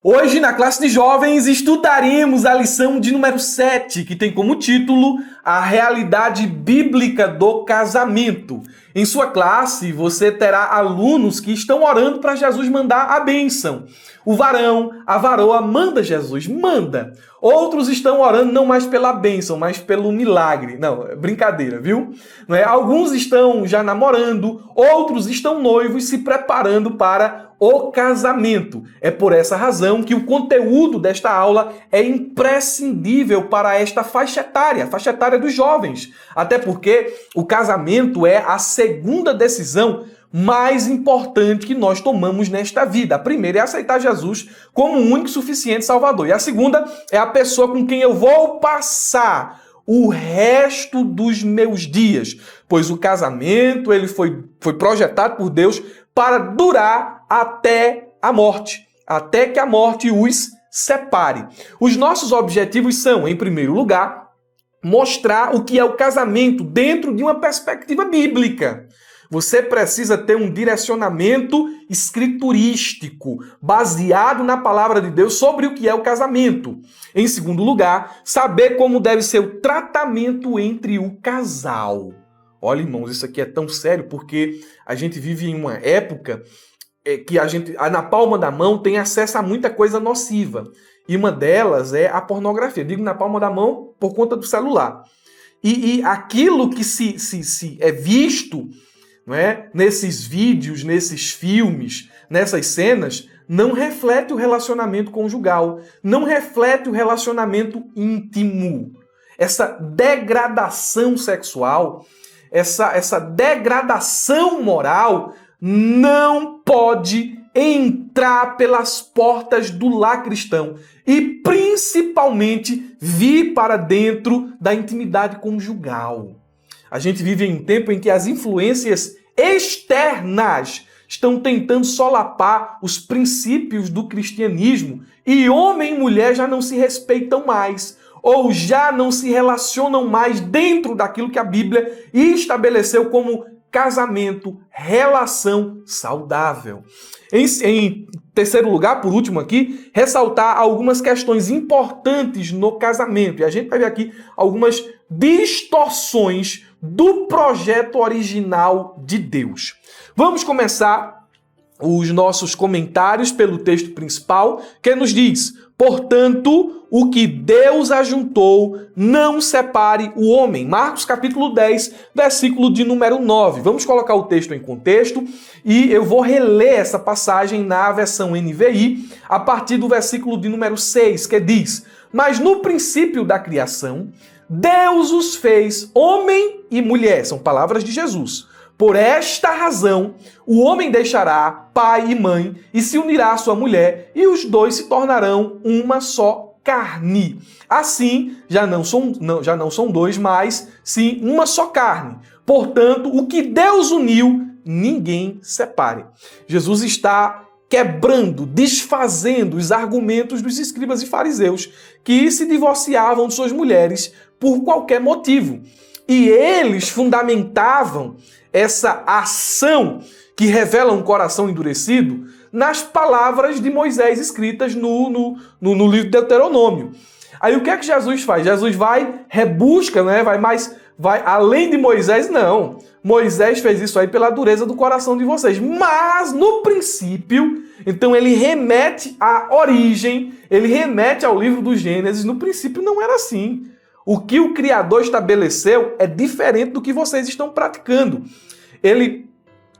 Hoje, na classe de jovens, estudaremos a lição de número 7, que tem como título A Realidade Bíblica do Casamento. Em sua classe, você terá alunos que estão orando para Jesus mandar a bênção. O varão, a varoa, manda Jesus, manda. Outros estão orando não mais pela bênção, mas pelo milagre. Não, é brincadeira, viu? Não é? Alguns estão já namorando, outros estão noivos se preparando para o casamento. É por essa razão que o conteúdo desta aula é imprescindível para esta faixa etária dos jovens. Até porque o casamento é a segunda decisão mais importante que nós tomamos nesta vida. A primeira é aceitar Jesus como o único e suficiente Salvador. E a segunda é a pessoa com quem eu vou passar o resto dos meus dias. Pois o casamento ele foi projetado por Deus para durar até a morte. Até que a morte os separe. Os nossos objetivos são, em primeiro lugar, mostrar o que é o casamento dentro de uma perspectiva bíblica. Você precisa ter um direcionamento escriturístico, baseado na palavra de Deus sobre o que é o casamento. Em segundo lugar, saber como deve ser o tratamento entre o casal. Olha, irmãos, isso aqui é tão sério porque a gente vive em uma época que a gente, na palma da mão, tem acesso a muita coisa nociva. E uma delas é a pornografia. Digo na palma da mão por conta do celular. E aquilo que se é visto, não é? Nesses vídeos, nesses filmes, nessas cenas, não reflete o relacionamento conjugal, não reflete o relacionamento íntimo. Essa degradação sexual, essa degradação moral não pode entrar pelas portas do lar cristão e principalmente vir para dentro da intimidade conjugal. A gente vive em um tempo em que as influências externas estão tentando solapar os princípios do cristianismo e homem e mulher já não se respeitam mais ou já não se relacionam mais dentro daquilo que a Bíblia estabeleceu como casamento, relação saudável. Em terceiro lugar, por último aqui, ressaltar algumas questões importantes no casamento. E a gente vai ver aqui algumas distorções do projeto original de Deus. Vamos começar os nossos comentários pelo texto principal, que nos diz: portanto, o que Deus ajuntou, não separe o homem. Marcos capítulo 10, versículo de número 9. Vamos colocar o texto em contexto e eu vou reler essa passagem na versão NVI, a partir do versículo de número 6, que diz: mas no princípio da criação, Deus os fez homem e mulher. São palavras de Jesus. Por esta razão, o homem deixará pai e mãe e se unirá à sua mulher, e os dois se tornarão uma só carne. Assim, já não são dois, mas sim uma só carne. Portanto, o que Deus uniu, ninguém separe. Jesus está quebrando, desfazendo os argumentos dos escribas e fariseus que se divorciavam de suas mulheres por qualquer motivo. E eles fundamentavam essa ação que revela um coração endurecido nas palavras de Moisés escritas no livro de Deuteronômio. Aí o que é que Jesus faz? Jesus rebusca, né? Vai além de Moisés? Não. Moisés fez isso aí pela dureza do coração de vocês. Mas, no princípio, então ele remete à origem, ele remete ao livro do Gênesis. No princípio não era assim. O que o Criador estabeleceu é diferente do que vocês estão praticando. Ele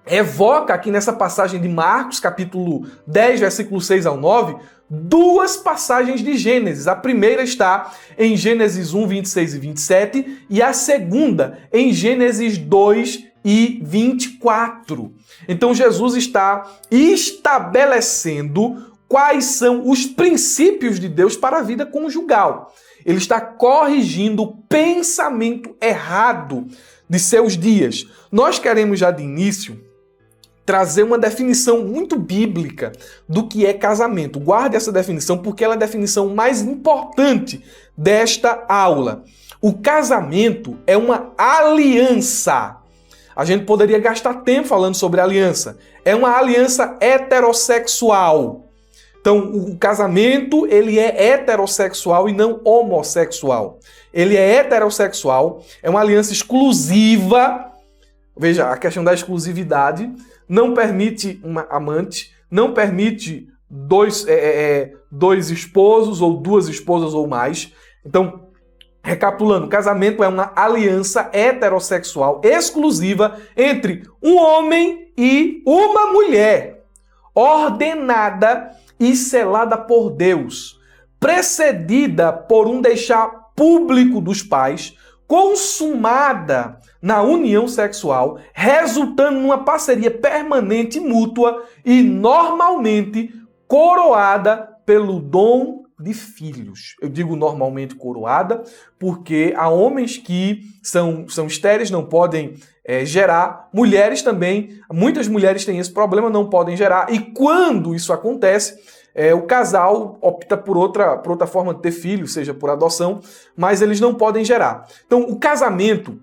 evoca aqui nessa passagem de Marcos, capítulo 10, versículo 6 ao 9, duas passagens de Gênesis. A primeira está em Gênesis 1, 26 e 27, e a segunda em Gênesis 2 e 24. Então Jesus está estabelecendo quais são os princípios de Deus para a vida conjugal. Ele está corrigindo o pensamento errado de seus dias. Nós queremos já de início trazer uma definição muito bíblica do que é casamento. Guarde essa definição porque ela é a definição mais importante desta aula. O casamento é uma aliança. A gente poderia gastar tempo falando sobre aliança. É uma aliança heterossexual. Então, o casamento, ele é heterossexual e não homossexual. Ele é heterossexual, é uma aliança exclusiva. Veja, a questão da exclusividade não permite uma amante, não permite dois esposos ou duas esposas ou mais. Então, recapitulando, casamento é uma aliança heterossexual exclusiva entre um homem e uma mulher, ordenada e selada por Deus, precedida por um deixar público dos pais, consumada na união sexual, resultando numa parceria permanente e mútua e normalmente coroada pelo dom de filhos. Eu digo normalmente coroada porque há homens que são estéreis, não podem gerar, mulheres também, muitas mulheres têm esse problema, não podem gerar, e quando isso acontece, o casal opta por outra forma de ter filho, seja por adoção, mas eles não podem gerar. Então, o casamento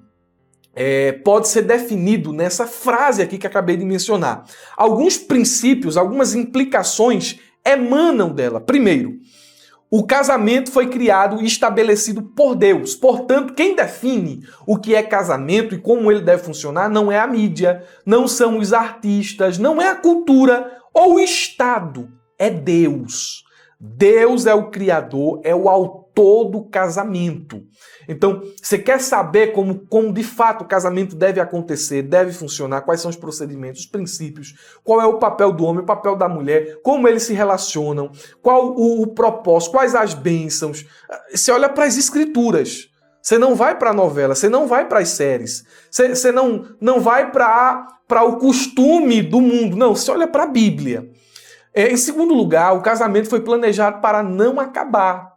pode ser definido nessa frase aqui que acabei de mencionar. Alguns princípios, algumas implicações emanam dela. Primeiro, o casamento foi criado e estabelecido por Deus. Portanto, quem define o que é casamento e como ele deve funcionar não é a mídia, não são os artistas, não é a cultura ou o Estado. É Deus. Deus é o criador, é o autor do casamento. Então, você quer saber como de fato o casamento deve acontecer, deve funcionar, quais são os procedimentos, os princípios, qual é o papel do homem, o papel da mulher, como eles se relacionam, qual o propósito, quais as bênçãos. Você olha para as escrituras. Você não vai para a novela, você não vai para as séries, você não vai para o costume do mundo, não, você olha para a Bíblia. Em segundo lugar, o casamento foi planejado para não acabar.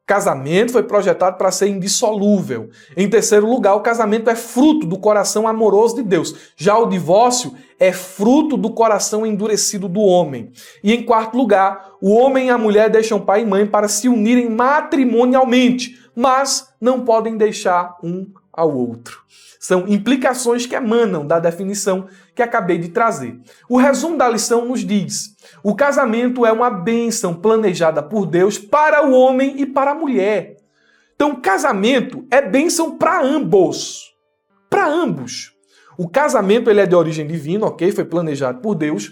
O casamento foi projetado para ser indissolúvel. Em terceiro lugar, o casamento é fruto do coração amoroso de Deus. Já o divórcio é fruto do coração endurecido do homem. E em quarto lugar, o homem e a mulher deixam pai e mãe para se unirem matrimonialmente, mas não podem deixar um ao outro. São implicações que emanam da definição que acabei de trazer. O resumo da lição nos diz: o casamento é uma bênção planejada por Deus para o homem e para a mulher. Então, o casamento é bênção para ambos. Para ambos. O casamento ele é de origem divina, ok? Foi planejado por Deus.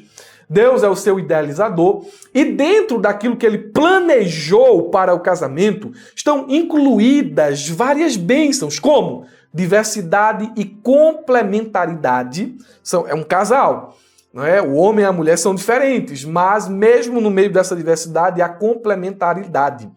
Deus é o seu idealizador. E dentro daquilo que ele planejou para o casamento, estão incluídas várias bênçãos, como diversidade e complementaridade. É um casal. Não é? O homem e a mulher são diferentes, mas mesmo no meio dessa diversidade há complementaridade.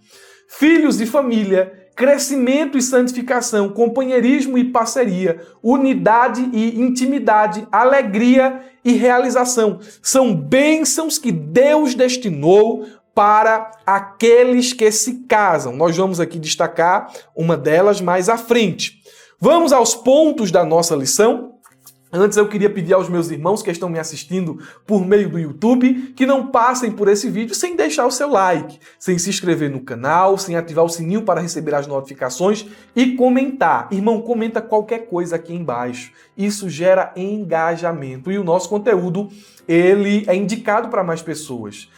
Filhos e família, crescimento e santificação, companheirismo e parceria, unidade e intimidade, alegria e realização. São bênçãos que Deus destinou para aqueles que se casam. Nós vamos aqui destacar uma delas mais à frente. Vamos aos pontos da nossa lição. Antes eu queria pedir aos meus irmãos que estão me assistindo por meio do YouTube que não passem por esse vídeo sem deixar o seu like, sem se inscrever no canal, sem ativar o sininho para receber as notificações e comentar. Irmão, comenta qualquer coisa aqui embaixo. Isso gera engajamento e o nosso conteúdo ele é indicado para mais pessoas.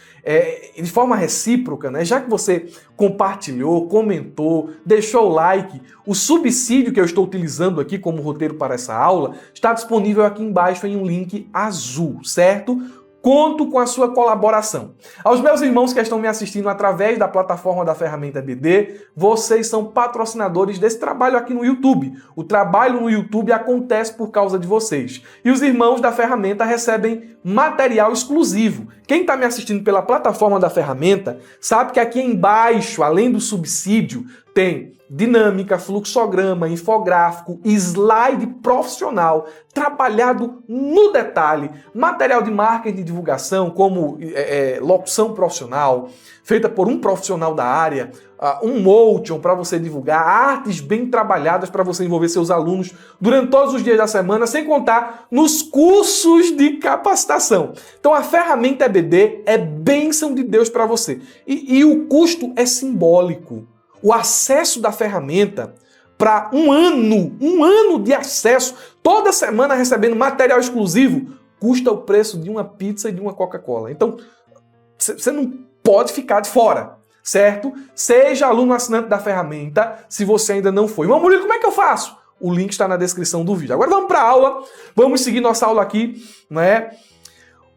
De forma recíproca, né? Já que você compartilhou, comentou, deixou o like, o subsídio que eu estou utilizando aqui como roteiro para essa aula está disponível aqui embaixo em um link azul, certo? Conto com a sua colaboração. Aos meus irmãos que estão me assistindo através da plataforma da Ferramenta EBD, vocês são patrocinadores desse trabalho aqui no YouTube. O trabalho no YouTube acontece por causa de vocês. E os irmãos da Ferramenta recebem material exclusivo. Quem está me assistindo pela plataforma da Ferramenta sabe que aqui embaixo, além do subsídio, tem dinâmica, fluxograma, infográfico, slide profissional, trabalhado no detalhe, material de marketing e divulgação, como locução profissional, feita por um profissional da área, um motion para você divulgar, artes bem trabalhadas para você envolver seus alunos durante todos os dias da semana, sem contar nos cursos de capacitação. Então a Ferramenta EBD é bênção de Deus para você. E o custo é simbólico. O acesso da ferramenta para um ano de acesso, toda semana recebendo material exclusivo, custa o preço de uma pizza e de uma Coca-Cola. Então, você não pode ficar de fora, certo? Seja aluno assinante da ferramenta, se você ainda não foi. Mas Murilo, como é que eu faço? O link está na descrição do vídeo. Agora vamos para a aula, vamos seguir nossa aula aqui, né?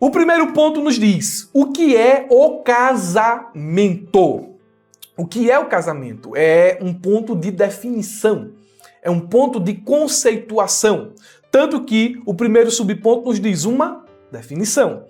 O primeiro ponto nos diz, o que é o casamento? O que é o casamento? É um ponto de definição, é um ponto de conceituação. Tanto que o primeiro subponto nos diz uma definição.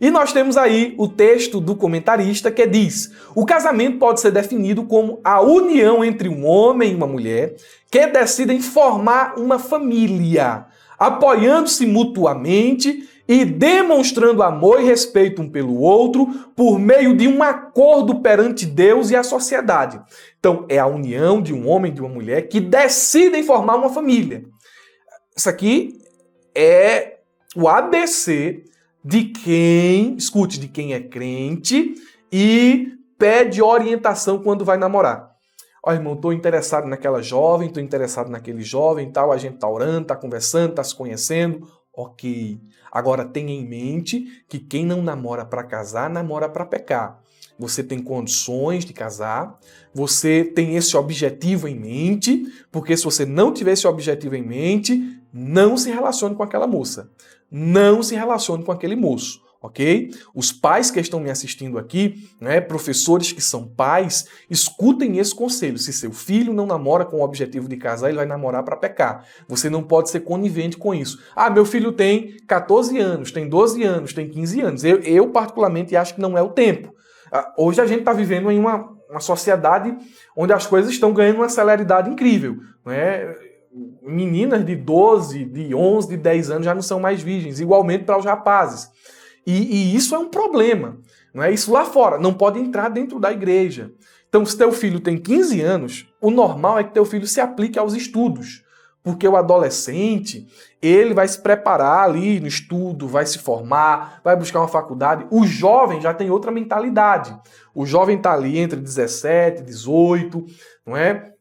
E nós temos aí o texto do comentarista que diz: o casamento pode ser definido como a união entre um homem e uma mulher que decidem formar uma família, apoiando-se mutuamente e demonstrando amor e respeito um pelo outro por meio de um acordo perante Deus e a sociedade. Então, é a união de um homem e de uma mulher que decidem formar uma família. Isso aqui é o ABC de quem, escute, de quem é crente e pede orientação quando vai namorar. Ó, irmão, estou interessado naquela jovem, estou interessado naquele jovem, tal, a gente está orando, está conversando, está se conhecendo. Ok. Agora tenha em mente que quem não namora para casar, namora para pecar. Você tem condições de casar, você tem esse objetivo em mente, porque se você não tiver esse objetivo em mente, não se relacione com aquela moça. Não se relacione com aquele moço, ok? Os pais que estão me assistindo aqui, né, professores que são pais, escutem esse conselho. Se seu filho não namora com o objetivo de casar, ele vai namorar para pecar. Você não pode ser conivente com isso. Ah, meu filho tem 14 anos, tem 12 anos, tem 15 anos. Eu particularmente acho que não é o tempo. Hoje a gente está vivendo em uma sociedade onde as coisas estão ganhando uma celeridade incrível, né? Meninas de 12, de 11, de 10 anos já não são mais virgens, igualmente para os rapazes. E isso é um problema, não é? Isso lá fora, não pode entrar dentro da igreja. Então, se teu filho tem 15 anos, o normal é que teu filho se aplique aos estudos, porque o adolescente, ele vai se preparar ali no estudo, vai se formar, vai buscar uma faculdade. O jovem já tem outra mentalidade. O jovem está ali entre 17, 18, não é?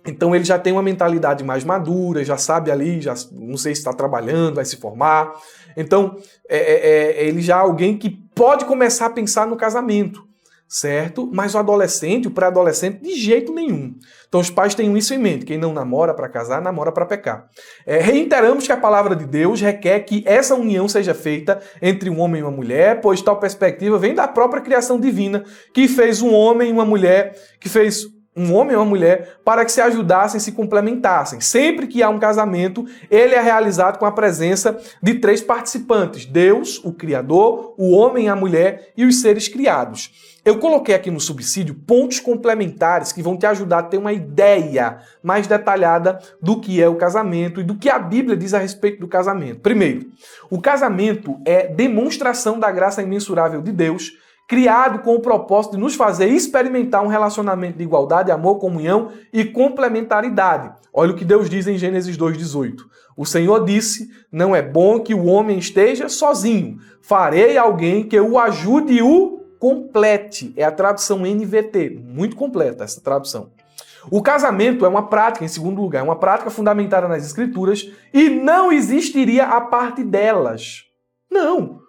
Então ele já tem uma mentalidade mais madura, já sabe ali, já não sei se está trabalhando, vai se formar. Então ele já é alguém que pode começar a pensar no casamento, certo? Mas o adolescente, o pré-adolescente, de jeito nenhum. Então os pais tenham isso em mente. Quem não namora para casar, namora para pecar. Reiteramos que a palavra de Deus requer que essa união seja feita entre um homem e uma mulher, pois tal perspectiva vem da própria criação divina, que fez um homem e uma mulher, que fez um homem e uma mulher, para que se ajudassem e se complementassem. Sempre que há um casamento, ele é realizado com a presença de 3 participantes: Deus, o Criador, o homem e a mulher e os seres criados. Eu coloquei aqui no subsídio pontos complementares que vão te ajudar a ter uma ideia mais detalhada do que é o casamento e do que a Bíblia diz a respeito do casamento. Primeiro, o casamento é demonstração da graça imensurável de Deus, criado com o propósito de nos fazer experimentar um relacionamento de igualdade, amor, comunhão e complementaridade. Olha o que Deus diz em Gênesis 2,18. O Senhor disse: não é bom que o homem esteja sozinho. Farei alguém que o ajude e o complete. É a tradução NVT. Muito completa essa tradução. O casamento é uma prática, em segundo lugar, é uma prática fundamentada nas Escrituras e não existiria a parte delas. Não.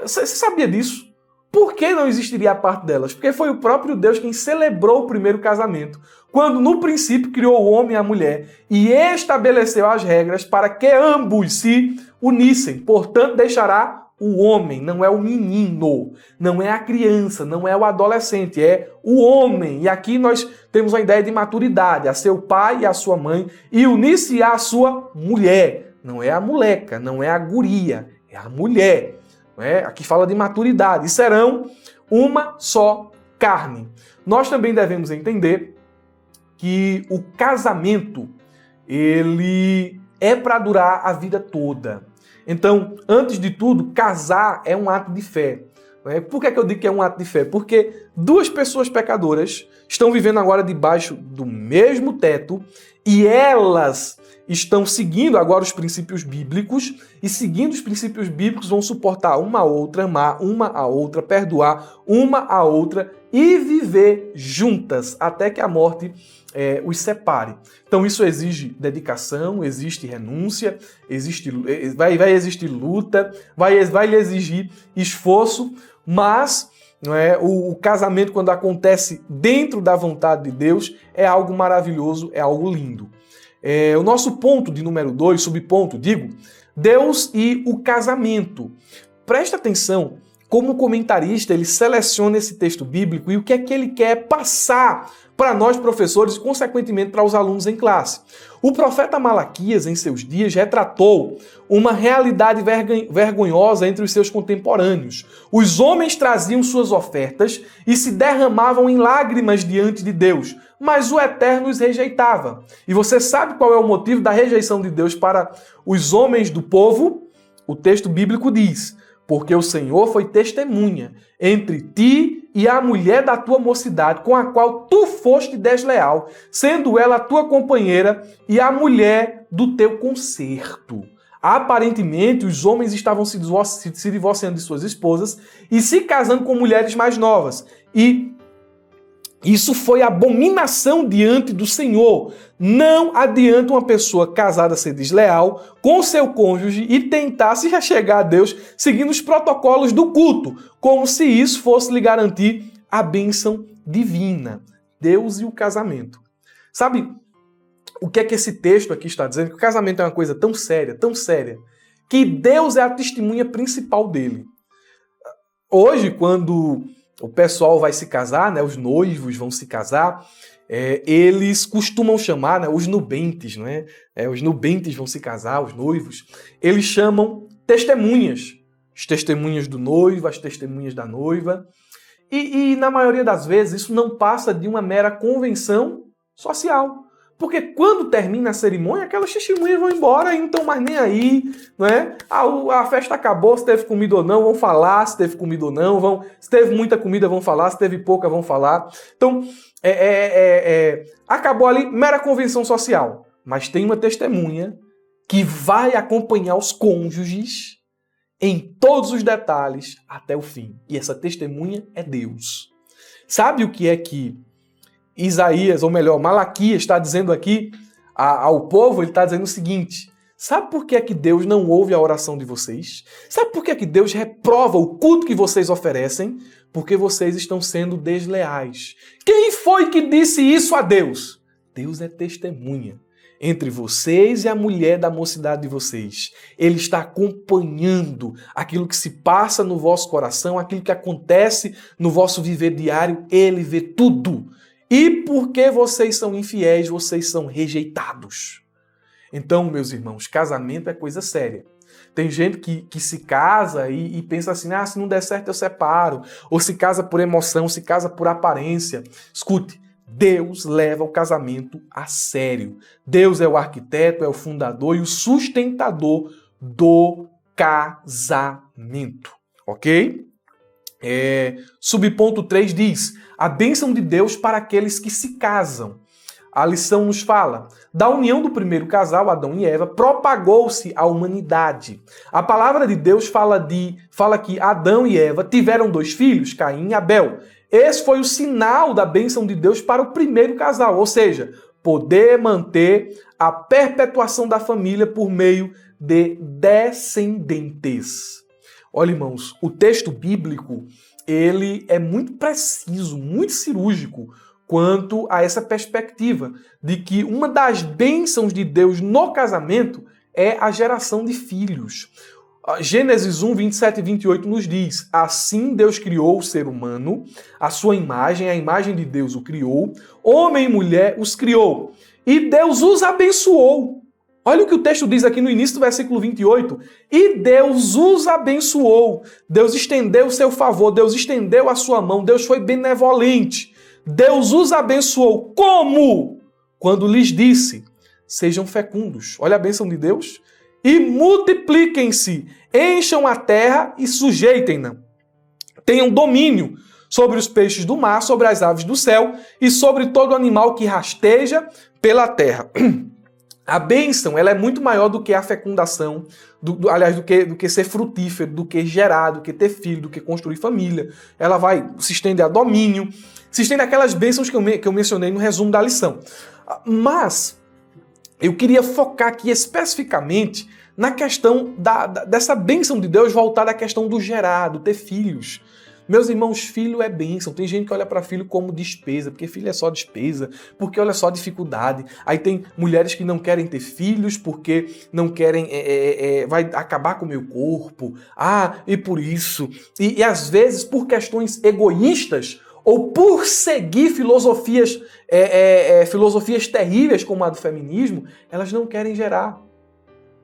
Você sabia disso? Por que não existiria a parte delas? Porque foi o próprio Deus quem celebrou o primeiro casamento, quando no princípio criou o homem e a mulher e estabeleceu as regras para que ambos se unissem. Portanto, deixará o homem, não é o menino, não é a criança, não é o adolescente, é o homem. E aqui nós temos a ideia de maturidade, a seu pai e a sua mãe, e unir-se à sua mulher. Não é a moleca, não é a guria, é a mulher. Aqui fala de maturidade. E serão uma só carne. Nós também devemos entender que o casamento, ele é para durar a vida toda. Então, antes de tudo, casar é um ato de fé. Por que eu digo que é um ato de fé? Porque 2 pessoas pecadoras estão vivendo agora debaixo do mesmo teto e elas estão seguindo agora os princípios bíblicos e seguindo os princípios bíblicos vão suportar uma a outra, amar uma a outra, perdoar uma a outra e viver juntas até que a morte os separe. Então isso exige dedicação, existe renúncia, vai existir luta, vai lhe exigir esforço, mas não é? O casamento, quando acontece dentro da vontade de Deus, é algo maravilhoso, é algo lindo. O nosso ponto de número 2, subponto, digo, Deus e o casamento. Presta atenção como o comentarista ele seleciona esse texto bíblico e o que é que ele quer passar para nós professores e, consequentemente, para os alunos em classe. O profeta Malaquias, em seus dias, retratou uma realidade vergonhosa entre os seus contemporâneos. Os homens traziam suas ofertas e se derramavam em lágrimas diante de Deus, mas o Eterno os rejeitava. E você sabe qual é o motivo da rejeição de Deus para os homens do povo? O texto bíblico diz: porque o Senhor foi testemunha entre ti e a mulher da tua mocidade, com a qual tu foste desleal, sendo ela a tua companheira e a mulher do teu concerto. Aparentemente, os homens estavam se divorciando de suas esposas e se casando com mulheres mais novas. E isso foi abominação diante do Senhor. Não adianta uma pessoa casada ser desleal com seu cônjuge e tentar se achegar a Deus seguindo os protocolos do culto, como se isso fosse lhe garantir a bênção divina. Deus e o casamento. Sabe o que é que esse texto aqui está dizendo? Que o casamento é uma coisa tão séria, que Deus é a testemunha principal dele. Hoje, quando o pessoal vai se casar, né? Os noivos vão se casar, eles costumam chamar, né, os nubentes, né? Os nubentes vão se casar, os noivos, eles chamam testemunhas. As testemunhas do noivo, as testemunhas da noiva. E na maioria das vezes isso não passa de uma mera convenção social. Porque quando termina a cerimônia, aquelas testemunhas vão embora e não estão mais nem aí, não é? A festa acabou, se teve comida ou não, vão falar se teve comida ou não, se teve muita comida, vão falar, se teve pouca, vão falar. Então, acabou ali, mera convenção social. Mas tem uma testemunha que vai acompanhar os cônjuges em todos os detalhes até o fim. E essa testemunha é Deus. Sabe o que é que Isaías, ou melhor, Malaquias está dizendo aqui ao povo? Ele está dizendo o seguinte: sabe por que é que Deus não ouve a oração de vocês? Sabe por que é que Deus reprova o culto que vocês oferecem? Porque vocês estão sendo desleais. Quem foi que disse isso a Deus? Deus é testemunha entre vocês e a mulher da mocidade de vocês. Ele está acompanhando aquilo que se passa no vosso coração, aquilo que acontece no vosso viver diário. Ele vê tudo. E porque vocês são infiéis, vocês são rejeitados. Então, meus irmãos, casamento é coisa séria. Tem gente que se casa e pensa assim: se não der certo eu separo. Ou se casa por emoção, se casa por aparência. Escute, Deus leva o casamento a sério. Deus é o arquiteto, é o fundador e o sustentador do casamento. Ok? Subponto 3 diz: a bênção de Deus para aqueles que se casam. A lição nos fala: da união do primeiro casal, Adão e Eva, propagou-se a humanidade. A palavra de Deus fala que Adão e Eva tiveram 2 filhos, Caim e Abel. Esse foi o sinal da bênção de Deus para o primeiro casal, ou seja, poder manter a perpetuação da família por meio de descendentes. Olha, irmãos, o texto bíblico, ele é muito preciso, muito cirúrgico quanto a essa perspectiva de que uma das bênçãos de Deus no casamento é a geração de filhos. Gênesis 1, 27 e 28 nos diz: assim Deus criou o ser humano, a sua imagem, a imagem de Deus o criou, homem e mulher os criou, e Deus os abençoou. Olha o que o texto diz aqui no início do versículo 28. E Deus os abençoou. Deus estendeu o seu favor, Deus estendeu a sua mão, Deus foi benevolente. Deus os abençoou. Como? Quando lhes disse: sejam fecundos. Olha a bênção de Deus. E multipliquem-se, encham a terra e sujeitem-na. Tenham domínio sobre os peixes do mar, sobre as aves do céu e sobre todo animal que rasteja pela terra. A bênção, ela é muito maior do que a fecundação, do que ser frutífero, do que gerar, do que ter filho, do que construir família. Ela se estende a domínio, se estende aquelas bênçãos que eu mencionei no resumo da lição. Mas eu queria focar aqui especificamente na questão dessa bênção de Deus voltada à questão do gerar, do ter filhos. Meus irmãos, filho é bênção. Tem gente que olha para filho como despesa, porque filho é só despesa, porque olha só dificuldade. Aí tem mulheres que não querem ter filhos porque não querem, vai acabar com o meu corpo. E por isso. E às vezes por questões egoístas ou por seguir filosofias terríveis como a do feminismo, elas não querem gerar.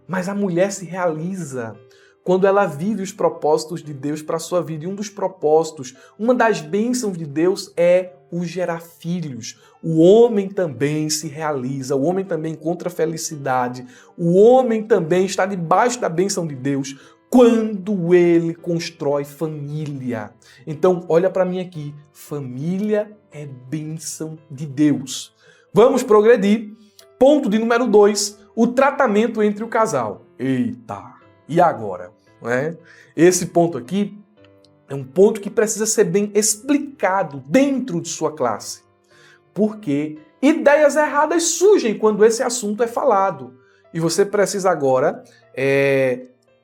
Mas a mulher se realiza quando ela vive os propósitos de Deus para a sua vida. E um dos propósitos, uma das bênçãos de Deus é o gerar filhos. O homem também se realiza, o homem também encontra felicidade, o homem também está debaixo da bênção de Deus quando ele constrói família. Então, olha para mim aqui, família é bênção de Deus. Vamos progredir. Ponto de número 2, o tratamento entre o casal. Eita! E agora? Esse ponto aqui é um ponto que precisa ser bem explicado dentro de sua classe. Porque ideias erradas surgem quando esse assunto é falado. E você precisa agora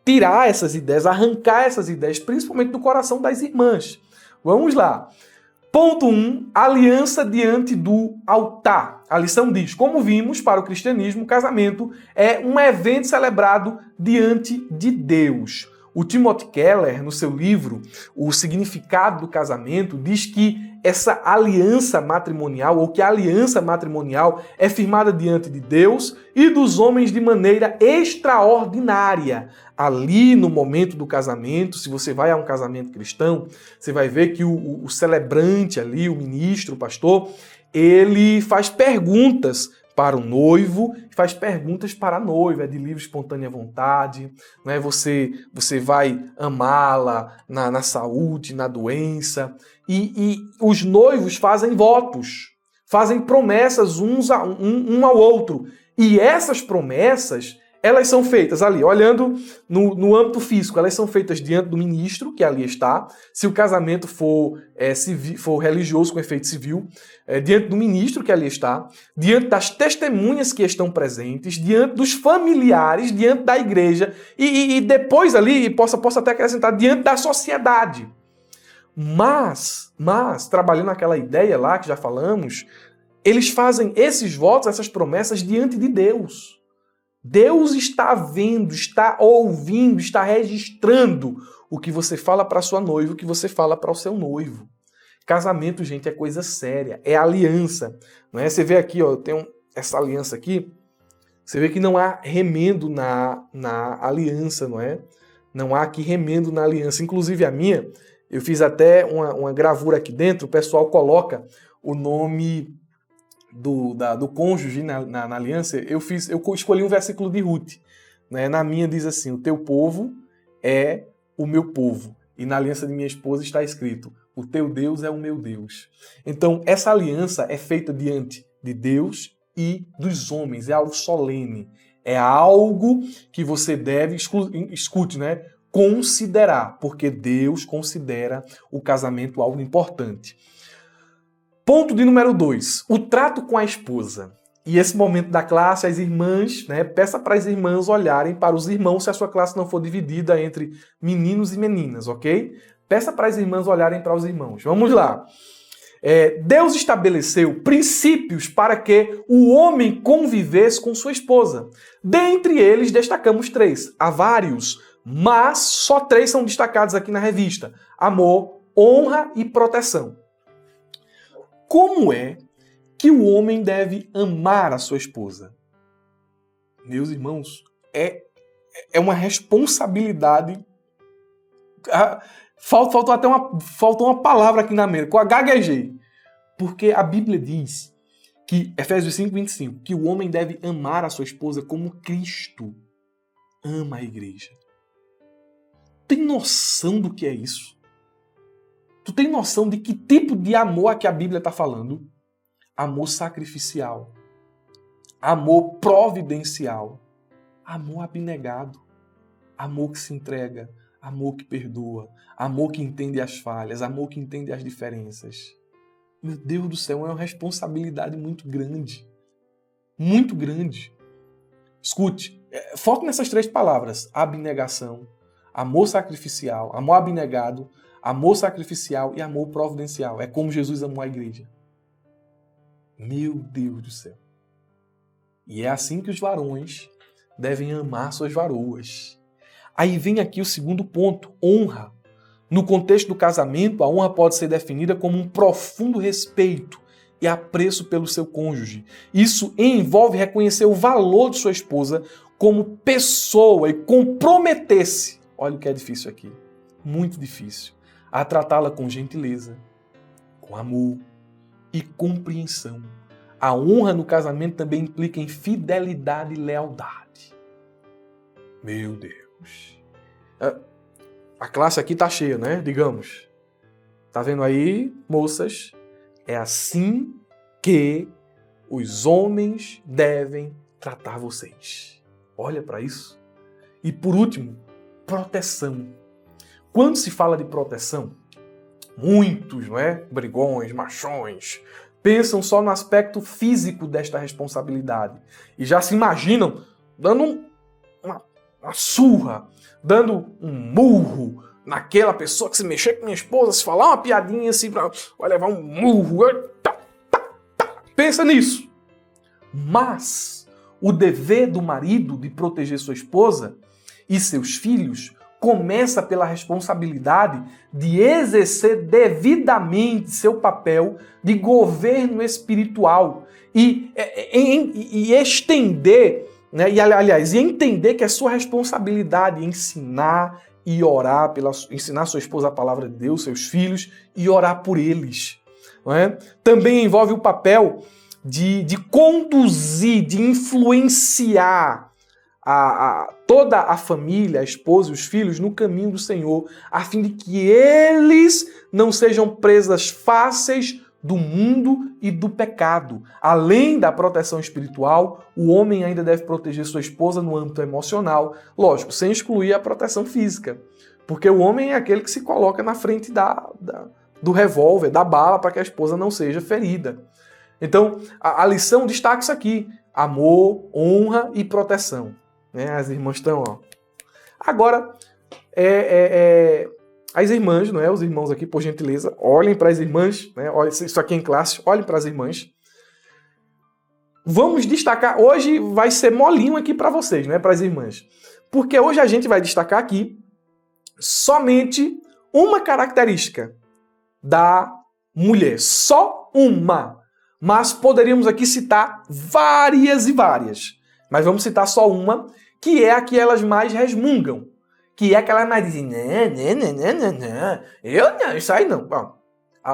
tirar essas ideias, arrancar essas ideias, principalmente do coração das irmãs. Vamos lá. Ponto 1, aliança diante do altar. A lição diz, como vimos, para o cristianismo, o casamento é um evento celebrado diante de Deus. O Timothy Keller, no seu livro O Significado do Casamento, diz que essa aliança matrimonial, ou que a aliança matrimonial é firmada diante de Deus e dos homens de maneira extraordinária. Ali, no momento do casamento, se você vai a um casamento cristão, você vai ver que o celebrante ali, o ministro, o pastor, ele faz perguntas para o noivo, faz perguntas para a noiva, é de livre, espontânea vontade, né? Você vai amá-la na saúde, na doença, e os noivos fazem votos, fazem promessas um ao outro, e essas promessas, elas são feitas ali, olhando no âmbito físico, elas são feitas diante do ministro, que ali está, se o casamento for religioso com efeito civil, diante do ministro, que ali está, diante das testemunhas que estão presentes, diante dos familiares, diante da igreja, e depois ali, posso até acrescentar, diante da sociedade. Mas, trabalhando naquela ideia lá que já falamos, eles fazem esses votos, essas promessas diante de Deus. Deus está vendo, está ouvindo, está registrando o que você fala para sua noiva, o que você fala para o seu noivo. Casamento, gente, é coisa séria, é aliança. Não é? Você vê aqui, ó, eu tenho essa aliança aqui, você vê que não há remendo na aliança, não é? Não há aqui remendo na aliança. Inclusive a minha, eu fiz até uma gravura aqui dentro, o pessoal coloca o nome do cônjuge na aliança. Eu escolhi um versículo de Ruth, né? Na minha diz assim, o teu povo é o meu povo. E na aliança de minha esposa está escrito, o teu Deus é o meu Deus. Então, essa aliança é feita diante de Deus e dos homens, é algo solene. É algo que você deve, escute, né? Considerar, porque Deus considera o casamento algo importante. Ponto de número 2, o trato com a esposa. E esse momento da classe, as irmãs, né, peça para as irmãs olharem para os irmãos se a sua classe não for dividida entre meninos e meninas, ok? Peça para as irmãs olharem para os irmãos. Vamos lá. Deus estabeleceu princípios para que o homem convivesse com sua esposa. Dentre eles, destacamos 3. Há vários, mas só 3 são destacados aqui na revista. Amor, honra e proteção. Como é que o homem deve amar a sua esposa? Meus irmãos, é uma responsabilidade. Faltou uma palavra aqui na mesa, que eu gaguejei. Porque a Bíblia diz que, Efésios 5:25, que o homem deve amar a sua esposa como Cristo ama a igreja. Tem noção do que é isso? Tu tem noção de que tipo de amor que a Bíblia está falando? Amor sacrificial, amor providencial, amor abnegado, amor que se entrega, amor que perdoa, amor que entende as falhas, amor que entende as diferenças. Meu Deus do céu, é uma responsabilidade muito grande. Muito grande. Escute, foque nessas 3 palavras. Abnegação, amor sacrificial, amor abnegado, amor sacrificial e amor providencial. É como Jesus amou a igreja. Meu Deus do céu. E é assim que os varões devem amar suas varoas. Aí vem aqui o segundo ponto, honra. No contexto do casamento, a honra pode ser definida como um profundo respeito e apreço pelo seu cônjuge. Isso envolve reconhecer o valor de sua esposa como pessoa e comprometer-se, olha o que é difícil aqui, muito difícil, a tratá-la com gentileza, com amor e compreensão. A honra no casamento também implica em fidelidade e lealdade. Meu Deus. A classe aqui tá cheia, né? Digamos. Tá vendo aí, moças? É assim que os homens devem tratar vocês. Olha para isso. E por último, proteção. Quando se fala de proteção, muitos, não é? Brigões, machões, pensam só no aspecto físico desta responsabilidade. E já se imaginam dando uma surra, dando um murro naquela pessoa que se mexer com minha esposa, se falar uma piadinha assim, vai levar um murro. Pensa nisso. Mas o dever do marido de proteger sua esposa e seus filhos começa pela responsabilidade de exercer devidamente seu papel de governo espiritual e estender, né, e entender que é sua responsabilidade ensinar e orar, ensinar sua esposa a palavra de Deus, seus filhos, e orar por eles. Não é? Também envolve o papel de conduzir, de influenciar toda a família, a esposa e os filhos no caminho do Senhor, a fim de que eles não sejam presas fáceis do mundo e do pecado. Além da proteção espiritual, o homem ainda deve proteger sua esposa no âmbito emocional, lógico, sem excluir a proteção física, porque o homem é aquele que se coloca na frente do revólver, da bala, para que a esposa não seja ferida. Então, a lição destaca isso aqui: amor, honra e proteção. As irmãs estão, ó. Agora, as irmãs, não é? Os irmãos aqui, por gentileza, olhem para as irmãs, né? Olha, isso aqui em classe, olhem para as irmãs. Vamos destacar, hoje vai ser molinho aqui para vocês, né? Para as irmãs. Porque hoje a gente vai destacar aqui somente uma característica da mulher. Só uma. Mas poderíamos aqui citar várias e várias. Mas vamos citar só uma, que é a que elas mais resmungam. Que é aquela mais dizem, não, eu não, isso aí não. Bom,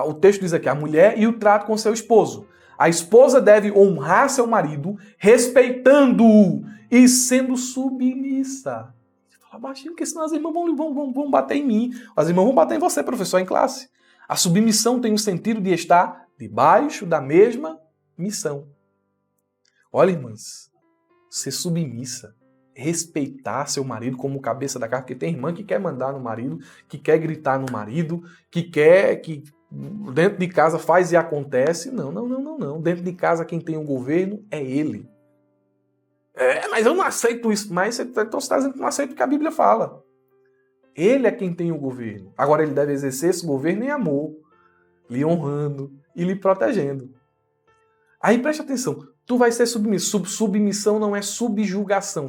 o texto diz aqui, a mulher e o trato com seu esposo. A esposa deve honrar seu marido, respeitando-o e sendo submissa. Fala baixinho, porque senão as irmãs vão bater em mim. As irmãs vão bater em você, professor, em classe. A submissão tem o sentido de estar debaixo da mesma missão. Olha, irmãs, ser submissa, respeitar seu marido como cabeça da casa, porque tem irmã que quer mandar no marido, que quer gritar no marido, que quer que dentro de casa faz e acontece. Não. Dentro de casa quem tem o governo é ele. Mas eu não aceito isso. Mas então você está dizendo que não aceita o que a Bíblia fala. Ele é quem tem o governo. Agora ele deve exercer esse governo em amor, lhe honrando e lhe protegendo. Aí preste atenção, tu vai ser submisso. Submissão não é subjugação.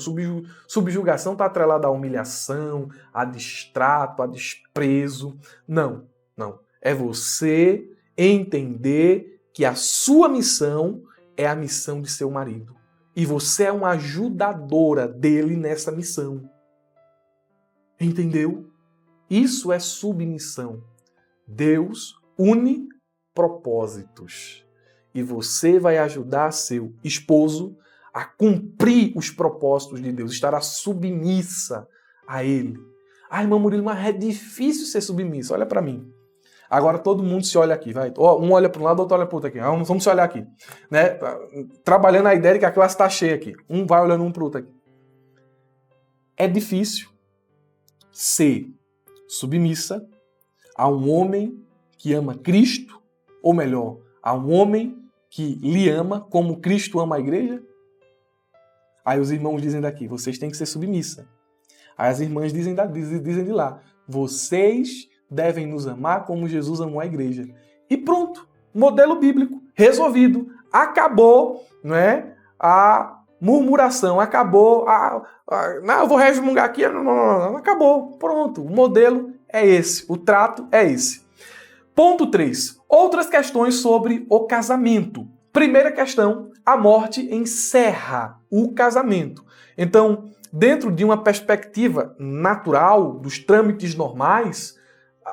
Subjugação está atrelada à humilhação, a distrato, a desprezo. Não. É você entender que a sua missão é a missão de seu marido. E você é uma ajudadora dele nessa missão. Entendeu? Isso é submissão. Deus une propósitos. E você vai ajudar seu esposo a cumprir os propósitos de Deus, estará submissa a ele. Irmão Murilo, mas é difícil ser submissa. Olha para mim. Agora todo mundo se olha aqui, vai. Um olha para um lado, outro olha para o outro aqui. Vamos se olhar aqui. Né? Trabalhando a ideia de que a classe está cheia aqui. Um vai olhando um para o outro aqui. É difícil ser submissa a um homem que ama Cristo, ou melhor, a um homem que lhe ama como Cristo ama a igreja? Aí os irmãos dizem daqui, vocês têm que ser submissa. Aí as irmãs dizem de lá, vocês devem nos amar como Jesus amou a igreja. E pronto, modelo bíblico, resolvido. Acabou, né, a murmuração, acabou não, eu vou resmungar aqui, não, acabou, pronto, o modelo é esse, o trato é esse. Ponto 3. Outras questões sobre o casamento. Primeira questão, a morte encerra o casamento. Então, dentro de uma perspectiva natural, dos trâmites normais,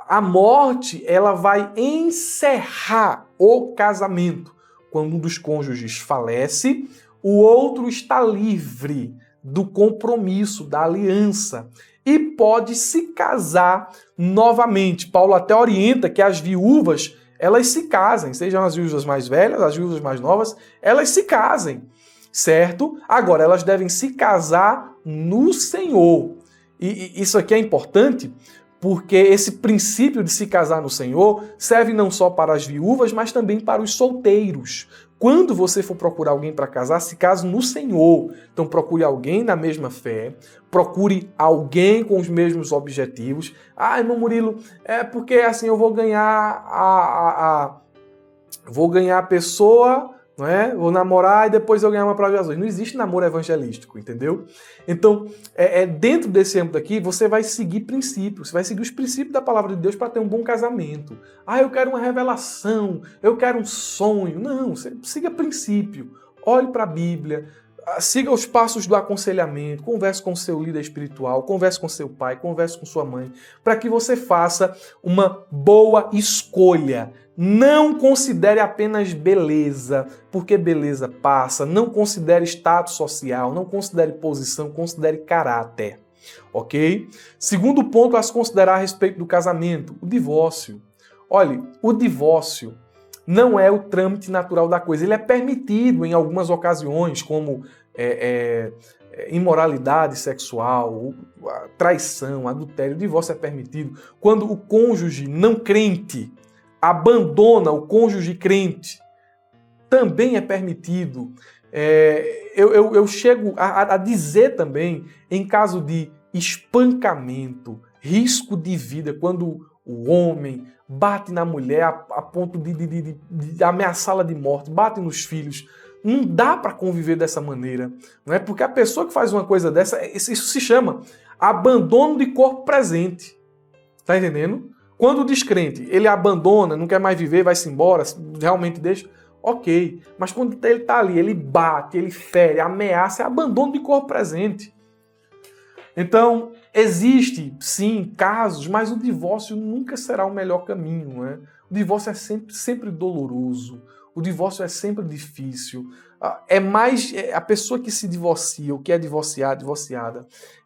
a morte ela vai encerrar o casamento. Quando um dos cônjuges falece, o outro está livre do compromisso, da aliança, e pode se casar novamente. Paulo até orienta que as viúvas, elas se casem, sejam as viúvas mais velhas, as viúvas mais novas, elas se casem, certo? Agora, elas devem se casar no Senhor. E isso aqui é importante porque esse princípio de se casar no Senhor serve não só para as viúvas, mas também para os solteiros. Quando você for procurar alguém para casar, se case no Senhor. Então procure alguém na mesma fé, procure alguém com os mesmos objetivos. Ah, irmão Murilo, é porque assim eu vou ganhar vou ganhar a pessoa, não é? Vou namorar e depois eu ganhar uma para Jesus. Não existe namoro evangelístico, entendeu? Então, dentro desse âmbito aqui, você vai seguir princípios, você vai seguir os princípios da palavra de Deus para ter um bom casamento. Ah, eu quero uma revelação, eu quero um sonho. Não, você siga princípio. Olhe para a Bíblia, siga os passos do aconselhamento, converse com seu líder espiritual, converse com seu pai, converse com sua mãe, para que você faça uma boa escolha. Não considere apenas beleza, porque beleza passa. Não considere status social, não considere posição, considere caráter. Ok? Segundo ponto a se considerar a respeito do casamento, o divórcio. Olhe, o divórcio não é o trâmite natural da coisa. Ele é permitido em algumas ocasiões, como imoralidade sexual, traição, adultério. O divórcio é permitido quando o cônjuge não crente abandona o cônjuge crente. Também é permitido. Eu chego a dizer também, em caso de espancamento, risco de vida, quando o homem bate na mulher a ponto de ameaçá-la de morte, bate nos filhos. Não dá para conviver dessa maneira, não é? Porque a pessoa que faz uma coisa dessa, isso se chama abandono de corpo presente. Tá entendendo? Quando o descrente, ele abandona, não quer mais viver, vai-se embora, realmente deixa, ok. Mas quando ele está ali, ele bate, ele fere, ameaça, é abandono de corpo presente. Então, existe, sim, casos, mas o divórcio nunca será o melhor caminho, não é? O divórcio é sempre doloroso, o divórcio é sempre difícil. A pessoa que se divorcia, ou que é divorciada,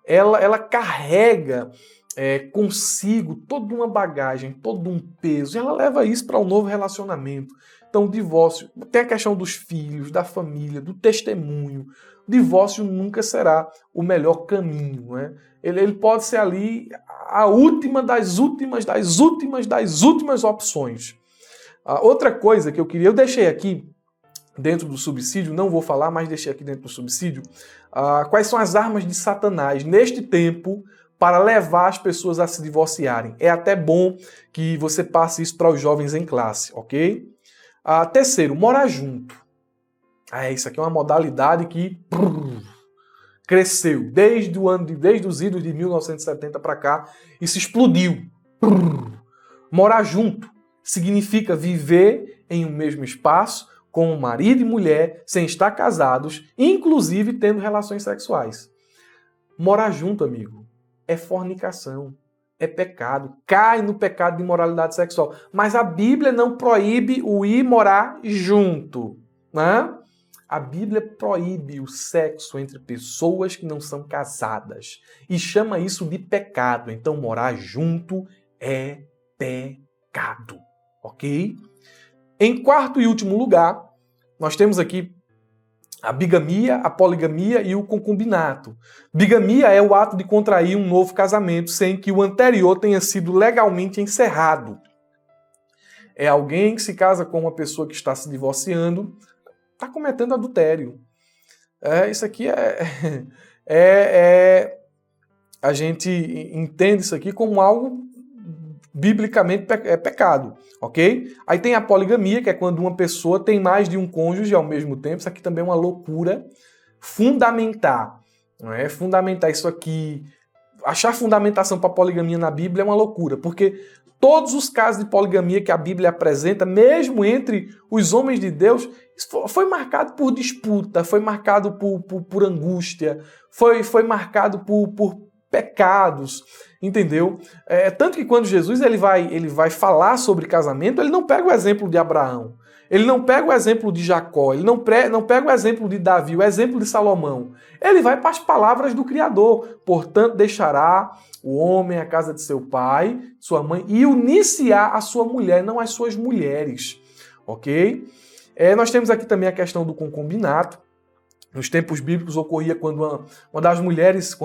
ela carrega consigo toda uma bagagem, todo um peso, e ela leva isso para um novo relacionamento. Então o divórcio, tem a questão dos filhos, da família, do testemunho. O divórcio nunca será o melhor caminho, né? Ele pode ser ali a última das últimas opções. Outra coisa que eu deixei aqui dentro do subsídio, não vou falar, mas deixei aqui dentro do subsídio, quais são as armas de Satanás neste tempo para levar as pessoas a se divorciarem. É até bom que você passe isso para os jovens em classe, ok? Terceiro, morar junto. Isso aqui é uma modalidade que cresceu desde os idos de 1970 para cá e se explodiu. Morar junto significa viver em um mesmo espaço com marido e mulher, sem estar casados, inclusive tendo relações sexuais. Morar junto, amigo, é fornicação, é pecado, cai no pecado de imoralidade sexual. Mas a Bíblia não proíbe o ir morar junto, né? A Bíblia proíbe o sexo entre pessoas que não são casadas e chama isso de pecado. Então, morar junto é pecado, ok? Em quarto e último lugar, nós temos aqui a bigamia, a poligamia e o concubinato. Bigamia é o ato de contrair um novo casamento sem que o anterior tenha sido legalmente encerrado. É alguém que se casa com uma pessoa que está se divorciando, está cometendo adultério. Isso aqui a gente entende isso aqui como algo biblicamente é pecado, ok? Aí tem a poligamia, que é quando uma pessoa tem mais de um cônjuge ao mesmo tempo. Isso aqui também é uma loucura. Fundamentar, não é? Fundamentar isso aqui, achar fundamentação para poligamia na Bíblia é uma loucura, porque todos os casos de poligamia que a Bíblia apresenta, mesmo entre os homens de Deus, foi marcado por disputa, foi marcado por angústia, foi marcado por pecados, entendeu? Tanto que quando Jesus ele vai falar sobre casamento, ele não pega o exemplo de Abraão, ele não pega o exemplo de Jacó, ele não pega o exemplo de Davi, o exemplo de Salomão. Ele vai para as palavras do Criador. Portanto, deixará o homem a casa de seu pai, sua mãe, e unir-se-á a sua mulher, não as suas mulheres. Ok? Nós temos aqui também a questão do concubinato. Nos tempos bíblicos ocorria quando as mulheres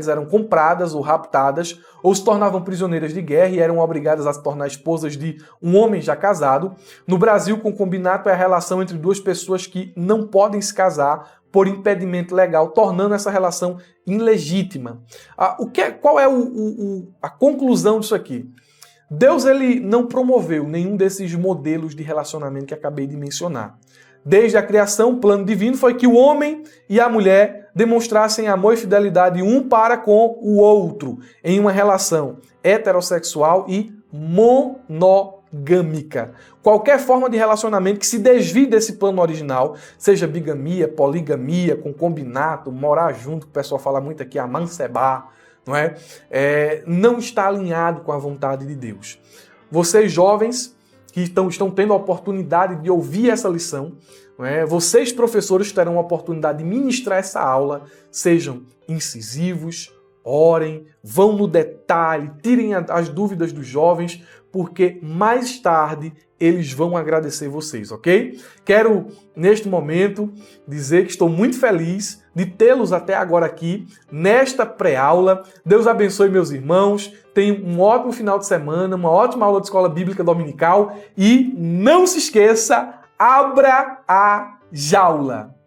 eram compradas ou raptadas ou se tornavam prisioneiras de guerra e eram obrigadas a se tornar esposas de um homem já casado. No Brasil, o concubinato é a relação entre duas pessoas que não podem se casar por impedimento legal, tornando essa relação ilegítima. Qual é a conclusão disso aqui? Deus ele não promoveu nenhum desses modelos de relacionamento que acabei de mencionar. Desde a criação, o plano divino foi que o homem e a mulher demonstrassem amor e fidelidade um para com o outro, em uma relação heterossexual e monogâmica. Qualquer forma de relacionamento que se desvie desse plano original, seja bigamia, poligamia, concubinato, morar junto, que o pessoal fala muito aqui, amancebar, não é? Não está alinhado com a vontade de Deus. Vocês jovens que estão tendo a oportunidade de ouvir essa lição, não é? Vocês professores terão a oportunidade de ministrar essa aula, sejam incisivos, orem, vão no detalhe, tirem as dúvidas dos jovens, porque mais tarde eles vão agradecer vocês, ok? Quero, neste momento, dizer que estou muito feliz de tê-los até agora aqui, nesta pré-aula. Deus abençoe meus irmãos, tenham um ótimo final de semana, uma ótima aula de escola bíblica dominical e não se esqueça, abra a jaula!